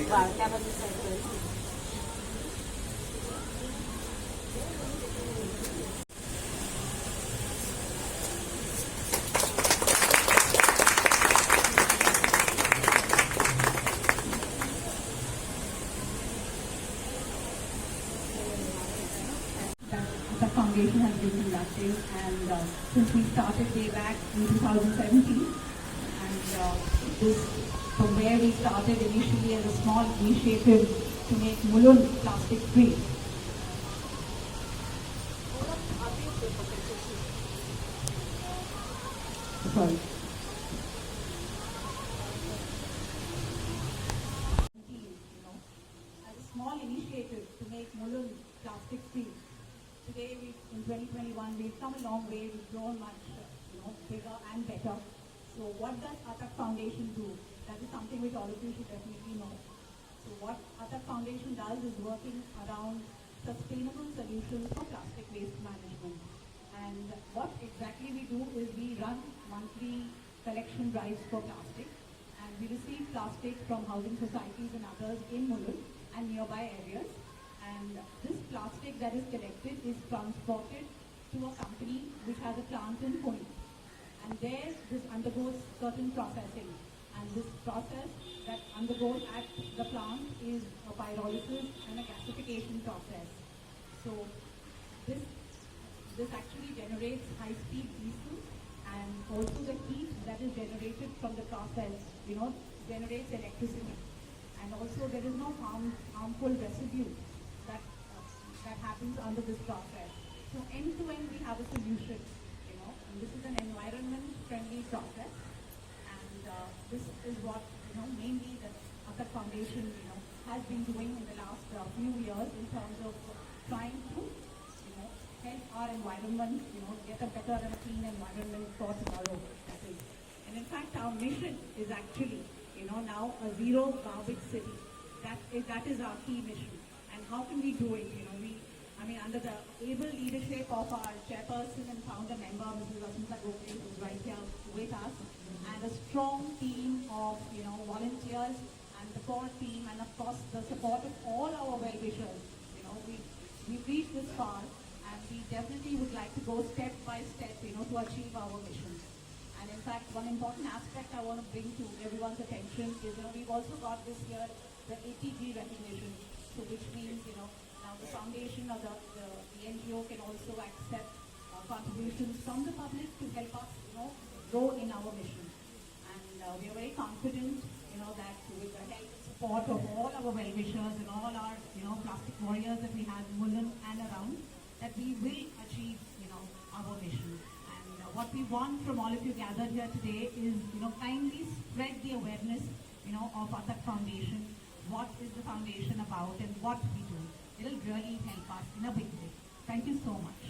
त्याबद्दल सांगतोय. The foundation has been conducting, and since we started way back in 2017, and this from where we started initially as a small initiative to make Mulund plastic free. Sorry. As a small initiative to make Mulund plastic free. Today, in 2021, we've come a long way. We've grown much, bigger and better. So, what does Atak Foundation do? That is something which all of you should definitely know. So, what Atak Foundation does is working around sustainable solutions for plastic waste management. And what exactly we do is we run monthly collection drives for plastic, and we receive plastic from housing societies and others in Mulund and nearby areas. And this plastic that is collected is transported to a company which has a plant in Pune. And there this undergoes certain processing. And this process that undergoes at the plant is a pyrolysis and a gasification process. So this actually generates high-speed diesel, and also the heat that is generated from the process, generates electricity. And also there is no harmful residue that happens under this process. So end to end we have a solution, and this is an environment friendly process, and this is what mainly the Atak Foundation has been doing in the last few years in terms of trying to help our environment get a better and a clean environment for tomorrow. That is, and in fact our mission is actually now a zero garbage city. That is our key mission. And how can we do it? Under the able leadership of our chairperson and founder member, Mrs. Asmita Gokhale, who's right here with us, and a strong team of volunteers and the core team, and of course the support of all our well-wishers. We've reached this far, and we definitely would like to go step by step, to achieve our mission. And in fact, one important aspect I want to bring to everyone's attention is, we've also got this year the ATG recognition, so which means, now the foundation or the NGO can also accept contributions from the public to help us, grow in our mission. And we are very confident, that with the help and support of all our well-wishers and all our, plastic warriors that we have in Mulund and around, that we will achieve, our mission. And what we want from all of you gathered here today is, kindly spread the awareness, of Atak Foundation. What is the foundation about and what we do? It'll really help us in a big way. Thank you so much.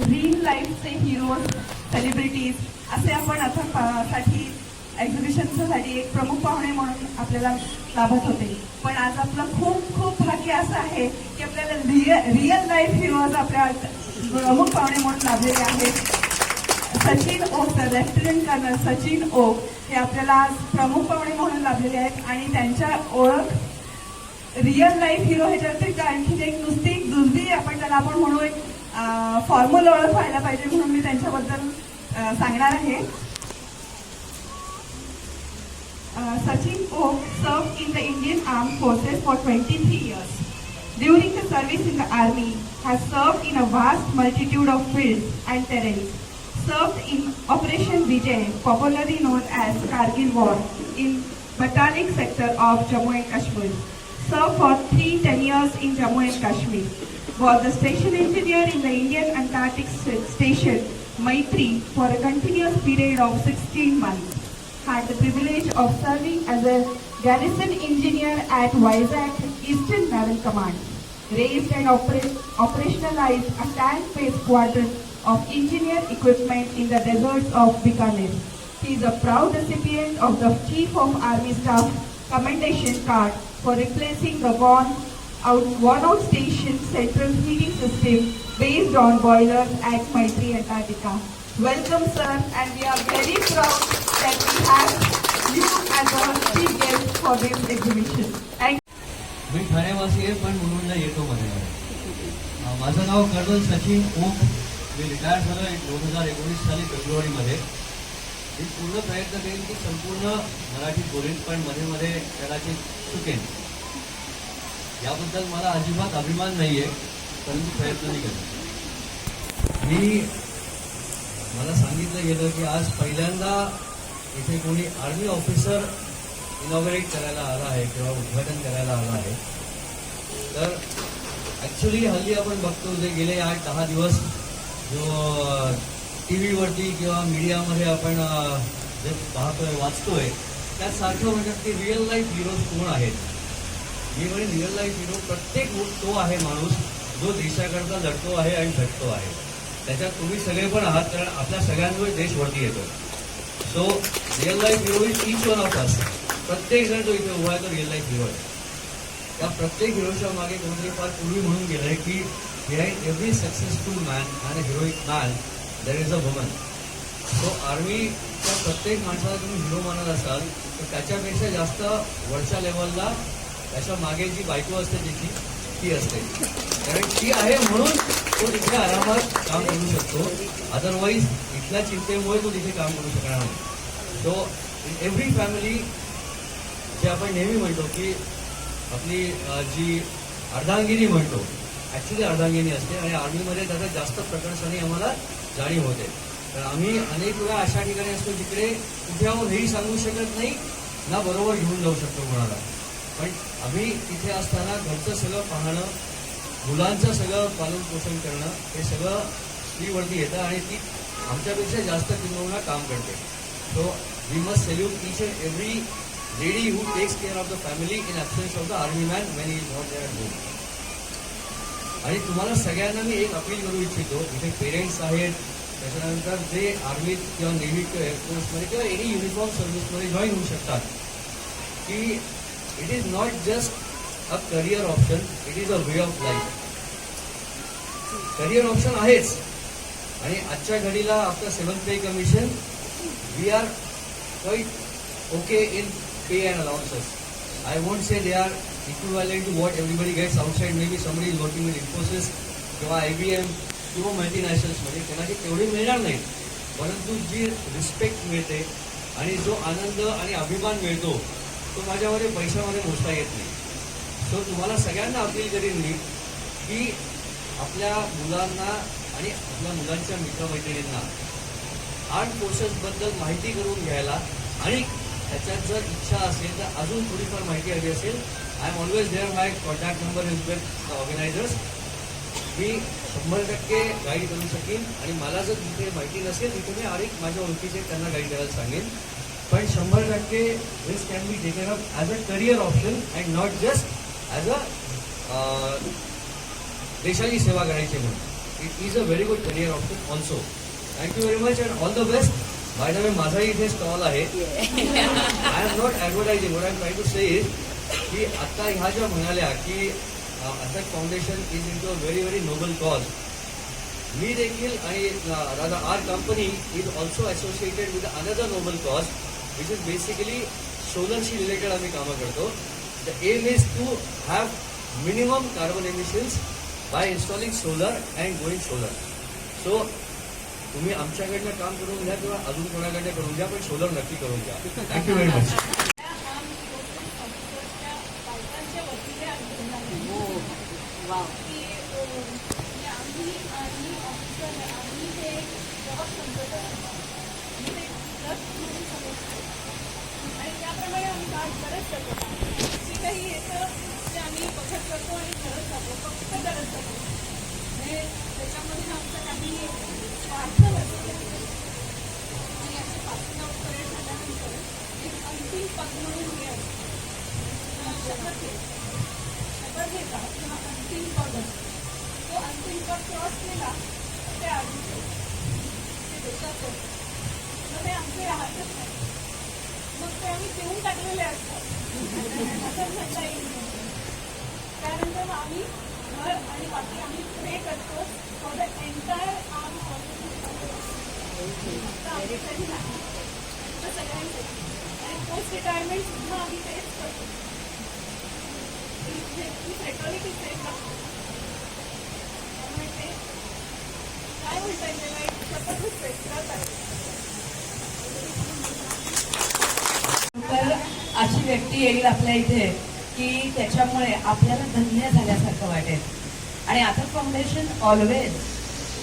Real लाईफचे heroes celebrities असे आपण साठी एक्झिबिशनसाठी एक प्रमुख पाहुणे म्हणून आपल्याला लाभत होते. पण आज आपलं खूप खूप भाग्य असं आहे की आपल्याला रिअल लाईफ हिरोज आपल्या प्रमुख पाहुणे म्हणून लाभलेले आहेत. Sachin Oak sir, lieutenant colonel Sachin Oak हे आपल्याला आज प्रमुख पाहुणे म्हणून लाभलेले आहेत, आणि त्यांच्या ओळख रिअल लाईफ हिरो ह्याच्या व्यतिरिक्त आणखी एक नुसती दुर्बी आपण म्हणू एक फॉर्मल ओळख व्हायला पाहिजे, म्हणून मी त्यांच्याबद्दल सांगणार आहे. Sachin Oak served in the Indian Armed Forces for 23 years. During the service in the army, has served in a vast multitude of fields and terrains. Served in Operation Vijay, popularly known as Kargil War, in Batalik sector of Jammu and Kashmir. Served for 3 tenures in Jammu and Kashmir. Was the station engineer in the Indian Antarctic Station Maitri for a continuous period of 16 months. Had the privilege of serving as a garrison engineer at Vizag Eastern Naval Command. Raised and operationalized a tank-based squadron of engineer equipment in the deserts of Bikaner. He is a proud recipient of the Chief of Army Staff Commendation Card for replacing the worn-out station central heating system based on boilers at Maitri, Antarctica. Welcome, sir, and we are very proud that we have you as our chief guest for this exhibition. Thank मी ठाणेवासी आहे पण मुलुंडला येतो मध्ये मध्ये. माझं नाव colonel Sachin okay. मी retire झालो 2019 साली फेब्रुवारीमध्ये. मी पूर्ण प्रयत्न करेन की संपूर्ण मराठी बोलेन पण मध्ये मध्ये कदाचित चुकेन. याबद्दल मला अजिबात अभिमान नाही आहे परंतु प्रयत्न नाही करतो. मला सांगितलं गेलं की आज पहिल्यांदा इथे कोणी आर्मी ऑफिसर इनॉग्रेट करायला आला आहे किंवा उद्घाटन करायला आला आहे. तर ॲक्च्युली हल्ली आपण बघतो जे गेले 8-10 दिवस जो टी व्हीवरती किंवा मीडियामध्ये आपण जे पाहतोय वाचतोय त्यात सारखं म्हणतात की रिअल लाईफ हिरोज कोण आहेत. मी म्हणजे रिअल लाईफ हिरो प्रत्येक तो आहे माणूस जो देशाकरता लढतो आहे आणि झटतो आहे. त्याच्यात तुम्ही सगळे पण आहात कारण आपल्या सगळ्यांमुळे देश वरती येतो. So real life hero is each one of us. प्रत्येक जण जो इथे उभा आहे तो रिअल लाईफ हिरो आहे. त्या प्रत्येक हिरोच्या मागे कोणतरी फार पूर्वी म्हणून गेलं आहे की behind every successful man and a heroic man there is a woman. So आर्मीच्या प्रत्येक माणसाला तुम्ही हिरो मानत असाल तर त्याच्यापेक्षा जास्त वरच्या लेवलला त्याच्या मागे जी बायको असते तिची ती असते. कारण ती आहे म्हणून तो तिथे आरामात काम करू शकतो. अदरवाईज इथल्या चिंतेमुळे तो तिथे काम करू शकणार नाही. सो इन एव्हरी फॅमिली जे आपण नेहमी म्हणतो की आपली जी अर्धांगिनी म्हणतो ॲक्च्युली अर्धांगिनी असते आणि आर्मीमध्ये त्याचा जास्त प्रकर्षाने आम्हाला जाणीव होते. तर आम्ही अनेक वेळा अशा ठिकाणी असतो जिकडे कुठे आहोत हेही सांगू शकत नाही ना बरोबर घेऊन जाऊ शकतो कोणाला. पण आम्ही तिथे असताना घरचं सगळं पाहणं मुलांचं सगळं पालन पोषण करणं हे सगळं स्त्रीवरती येतं आणि ती आमच्यापेक्षा जास्त किंवा काम करते. So we must salute each and every lady who takes care of the family in absence of the army man when is not there at home. आणि तुम्हाला सगळ्यांना मी एक अपील करू इच्छितो. इथे पेरेंट्स आहेत त्याच्यानंतर जे आर्मीत किंवा नेव्ही किंवा एअरफोर्समध्ये किंवा एनी युनिफॉर्म सर्व्हिसमध्ये जॉईन होऊ शकतात की it is not just a career option, it is a way of life. Career option आहेच आणि आजच्या घडीला after 7th pay commission we are quite okay in pay and allowances. I won't say they are equivalent to what everybody gets outside. Maybe somebody is working with Infosys किंवा IBM किंवा मल्टीनॅशनल्समध्ये त्यांना ते तेवढी मिळणार नाही. परंतु जी रिस्पेक्ट मिळते आणि जो आनंद आणि अभिमान मिळतो तो माझ्यामध्ये पैशामध्ये मोजता येत नाही. सो तुम्हाला सगळ्यांना अपील करीन मी की आपल्या मुलांना आणि आपल्या मुलांच्या मित्रमैत्रिणींना आर्म फोर्सेसबद्दल माहिती करून घ्यायला आणि त्याच्यात जर इच्छा असेल तर अजून थोडीफार माहिती हवी असेल I am always there. My contact number is with the organisers. मी 100% गाईड करू शकेन आणि मला जर तिथे माहिती नसेल तिथे मी माझ्या ओळखीचे त्यांना गाईड करायला सांगेन. पण 100% this can be taken up as a career option and not just as a देशाची सेवा करायची म्हणून. It is a very good career option also. Thank you very much and all the best. By the way माझाही इथे stall आहे. I am not advertising. What I am trying to say is की आत्ता ह्या ज्या म्हणाल्या की attack foundation is in to a very very noble cause. मी देखील आणि rather our company is also associated with another noble cause which is basically सोलरशी रिलेटेड आम्ही कामं करतो. The aim is to have minimum carbon emissions by installing solar and going solar. So तुम्ही आमच्याकडनं काम करून घ्या किंवा अजून कोणाकडनं करून घ्या पण सोलर नक्की करून घ्या. Thank you very much. आणि त्याप्रमाणे आम्ही काम करत जातो. जे काही येतं ते आम्ही बघत करतो आणि करत जातो. फक्त करत जातो. म्हणजे त्याच्यामध्ये आमचं काही स्वार्थ नसतो. आणि असे 5-9 पर्यंत झाल्यानंतर एक अंतिम पद म्हणून हे शपथ घेतात किंवा अंतिम पद असतो. तो अंतिम पद क्रॉस केला तर ते आधीच ते देशात मग ते आमचे राहतच नाही. मग ते आम्ही देऊन टाकलेले असतात असं म्हणता येईल. त्यानंतर आम्ही घर आणि बाकी आम्ही प्रे करतो for the entire arm forces सगळ्यांसाठी आणि पोस्ट एन्टायरमेंट सुद्धा आम्ही तेच करतो. ही फ्रेटर्निटी सेफ राहतो. त्यामुळे ते काय म्हणता येईल त्याला एक स्वतःच सेफ आहे. तर अशी व्यक्ती येईल आपल्या इथे की त्याच्यामुळे आपल्याला धन्य झाल्यासारखं वाटेल. आणि आथर्व फाउंडेशन ऑलवेज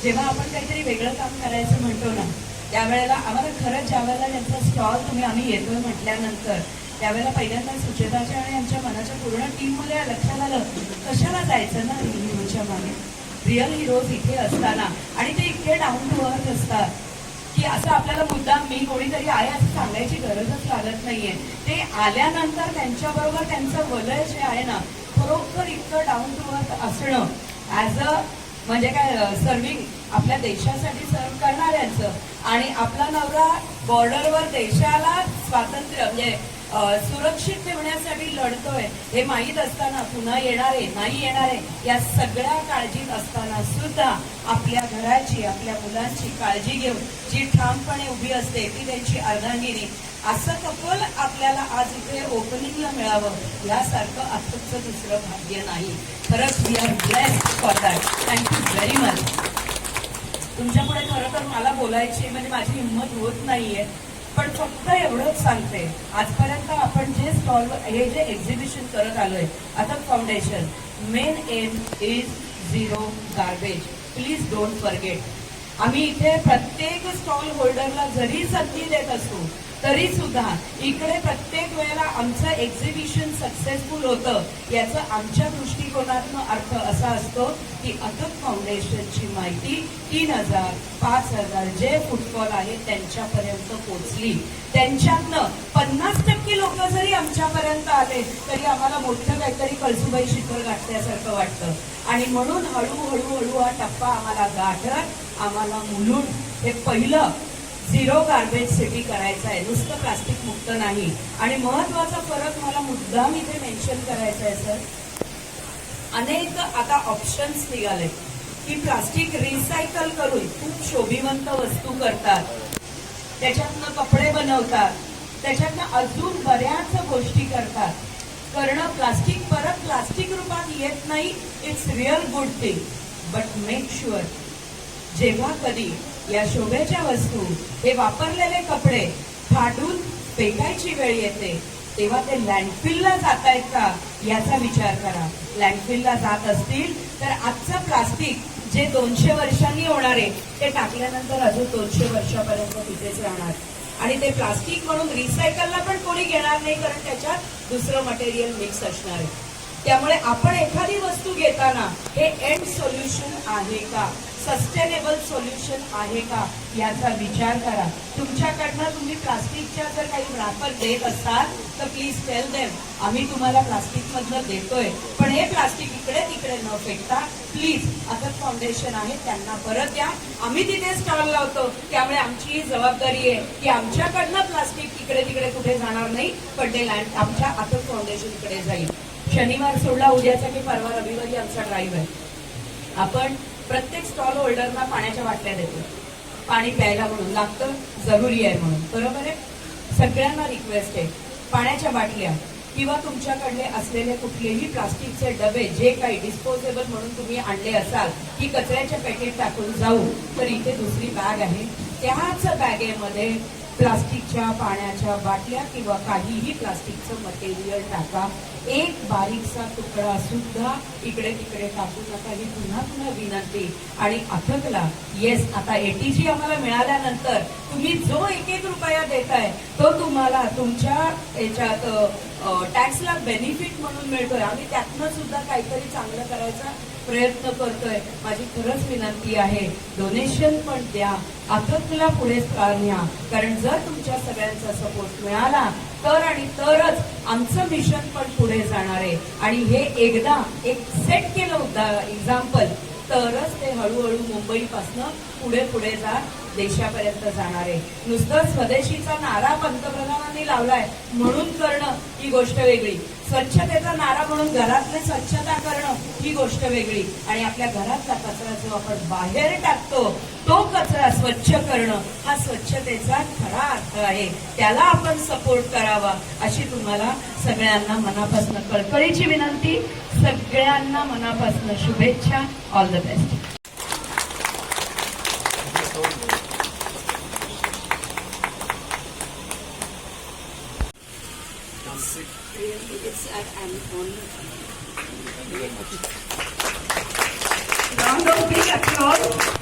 जेव्हा आपण काहीतरी वेगळं काम करायचं म्हणतो ना, त्यावेळेला आम्हाला खरंच ज्यावेळेला त्यांचा स्टॉल आम्ही येतोय म्हटल्यानंतर त्यावेळेला पहिल्यांदा सुचेताच्या आणि आमच्या मनाच्या पूर्ण टीममध्ये लक्षात आलं, कशाला जायचं ना हिरोच्या मागे. रिअल हिरोज इथे असताना आणि ते इतके डाऊन टू अर्थ असतात की असं आपल्याला मुद्दाम मी कोणीतरी आहे असं सांगायची गरजच लागत नाहीये. ते आल्यानंतर त्यांच्याबरोबर त्यांचं वलय जे आहे ना, खरोखर इतकं डाऊन टू अर्थ असणं ॲज अ म्हणजे काय सर्विंग आपल्या देशासाठी सर्व करणाऱ्यांचं. आणि आपला नवरा बॉर्डरवर देशाला स्वातंत्र्य म्हणजे सुरक्षित ठेवण्यासाठी लढतोय हे माहीत असताना पुन्हा येणारे नाही येणारे या सगळ्या काळजीत असताना सुद्धा आपल्या घराची आपल्या मुलांची काळजी घेऊन जी ठामपणे उभी असते ती त्यांची अर्धांगिनी. असं कपल आपल्याला आज इथे ओपनिंगला मिळावं यासारखं आजचं दुसरं भाग्य नाही. खरंच we are blessed for that. Thank you very much. तुमच्या पुढे खरं तर मला बोलायची म्हणजे माझी हिंमत होत नाहीये, पण फक्त एवढंच सांगते, आजपर्यंत आपण जे स्टॉल हे जे एक्झिबिशन करत आलोय Atharva foundation, main aim is zero garbage. Please don't forget. आम्ही इथे प्रत्येक स्टॉल होल्डरला जरी संधी देत असू तरी सुद्धा इकडे प्रत्येक वेळेला आमचं एक्झिबिशन सक्सेसफुल होतं याचं आमच्या दृष्टिकोनातनं अर्थ असा असतो की आथर्व फाउंडेशनची माहिती 3000, 5000 जे फुटफॉल आहे त्यांच्यापर्यंत पोहोचली. त्यांच्यातनं 50% लोक जरी आमच्यापर्यंत आले तरी आम्हाला मोठं काहीतरी कळसुबाई शिखर गाठल्यासारखं वाटतं. आणि म्हणून हळूहळू हा टप्पा आम्हाला गाठत आम्हाला मुलुंड हे पहिलं झिरो गार्बेज सिटी करायचं आहे, नुसतं प्लास्टिक मुक्त नाही. आणि महत्वाचा फरक मला मुद्दाम इथे मेन्शन करायचा आहे सर, अनेक आता ऑप्शन्स निघाले की प्लास्टिक रिसायकल करून खूप शोभिवंत वस्तू करतात, त्याच्यातनं कपडे बनवतात, त्याच्यातनं अजून बऱ्याच गोष्टी करतात. करणं प्लास्टिक परत प्लास्टिक रूपात येत नाही, it's real good thing. But make sure जेव्हा कधी या शोभेच्या वस्तू हे वापरलेले कपडे फाडून फेकायची वेळ येते तेव्हा ते लँडफिलला जात आहेत का याचा विचार करा. लँडफिलला जात असतील तर आजचं प्लास्टिक जे 200 वर्षांनी होणार आहे ते टाकल्यानंतर अजून 200 वर्षापर्यंत तिथेच राहणार. आणि ते प्लास्टिक म्हणून रिसायकलला पण कोणी घेणार नाही, कारण त्याच्यात दुसरं मटेरियल मिक्स असणार आहे. त्यामुळे आपण एखादी वस्तू घेताना हे एंड सोल्युशन आहे का, सस्टेनेबल सोल्युशन आहे का याचा विचार करा. तुमच्याकडनं तुम्ही प्लास्टिकच्या जर काही रॅपर देत असाल तर प्लीज टेल देम आम्ही तुम्हाला प्लास्टिक मधलं देतोय, पण हे प्लास्टिक इकडे तिकडे न फेकता प्लीज आथर्व फाउंडेशन आहे त्यांना परत द्या. आम्ही तिथे स्टॉल लावतो त्यामुळे आमची ही जबाबदारी आहे की आमच्याकडनं प्लास्टिक इकडे तिकडे कुठे जाणार नाही, पण ते लँड आमच्या आथर्व फाउंडेशन कडे जाईल. शनिवार सोडला उद्याचा की परवा रविवारी आमचा ड्राईव्ह आहे. आपण प्रत्येक स्टॉल होल्डरना पाण्याच्या बाटल्या देतो, पाणी प्यायला म्हणून लागतं, जरुरी आहे म्हणून, बरोबर आहे. सगळ्यांना रिक्वेस्ट आहे पाण्याच्या बाटल्या किंवा तुमच्याकडले असलेले कुठलेही प्लास्टिकचे डबे जे काही डिस्पोजेबल म्हणून तुम्ही आणले असाल की कचऱ्याच्या पॅकेट टाकून जाऊ, तर इथे दुसरी बॅग आहे, त्याच बॅगेमध्ये प्लास्टिकच्या पाण्याच्या बाटल्या किंवा काहीही प्लास्टिकचं मटेरियल टाका. एक बारीकसा तुकडा सुद्धा इकडे तिकडे टाकू नका, ही पुन्हा विनंती. आणि आथर्वला येस, आता एटीजी आम्हाला मिळाल्यानंतर तुम्ही जो 1-1 रुपया देताय तो तुम्हाला तुमच्या याच्यात टॅक्सला बेनिफिट म्हणून मिळतोय. आम्ही त्यातनं सुद्धा काहीतरी चांगलं करायचा प्रयत्न करतोय. माझी खरंच विनंती आहे, डोनेशन पण द्या, आथर्वला पुढे न्या, कारण जर तुमच्या सगळ्यांचा सपोर्ट मिळाला तर आणि तरच आमचं मिशन पण पुढे जाणार आहे. आणि हे एकदा एक सेट केलं एक्झाम्पल तरच ते हळूहळू मुंबईपासनं पुढे जा देशापर्यंत जाणार आहे. नुसतं स्वदेशीचा नारा पंतप्रधानांनी लावलाय म्हणून करणं ही गोष्ट वेगळी. स्वच्छतेचा नारा म्हणून घरातली स्वच्छता करणं ही गोष्ट वेगळी, आणि आपल्या घरातला कचरा जो आपण बाहेर टाकतो तो कचरा स्वच्छ करणं हा स्वच्छतेचा खरा अर्थ आहे. त्याला आपण सपोर्ट करावा अशी तुम्हाला सगळ्यांना मनापासून कळकळीची विनंती. सगळ्यांना मनापासून शुभेच्छा. All the best. Round of big applause.